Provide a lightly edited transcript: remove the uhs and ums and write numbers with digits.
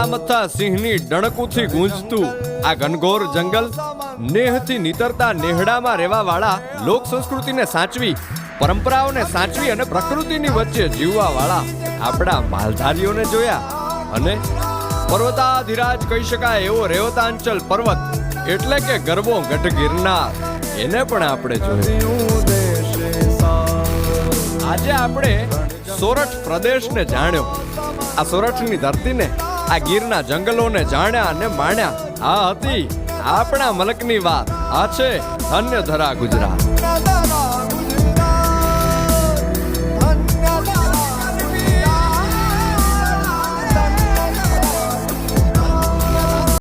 કાલામથા સિંહની ડણકુથી ગૂંજતું આ ઘનઘોર જંગલ, નેહથી નીતરતા નેહડામાં રહેવા વાળા લોક સંસ્કૃતિને સાચવી, પરંપરાઓને સાચવી અને પ્રકૃતિની વચ્ચે જીવવા વાળા આપણા માલધારીઓને જોયા. અને પર્વતાધિરાજ કહી શકાય એવો રેવતાંચલ પર્વત એટલે કે ગરબો ગઢ ગિરનાર, એને પણ આપણે જોયું. આજે આપણે સોરઠ પ્રદેશને જાણ્યો, આ સોરઠની ધરતીને, આ ગીરના જંગલોને જાણ્યા અને માણ્યા. આ હતી આપણા મલકની વાત. આ છે ધન્ય ધરા ગુજરાત.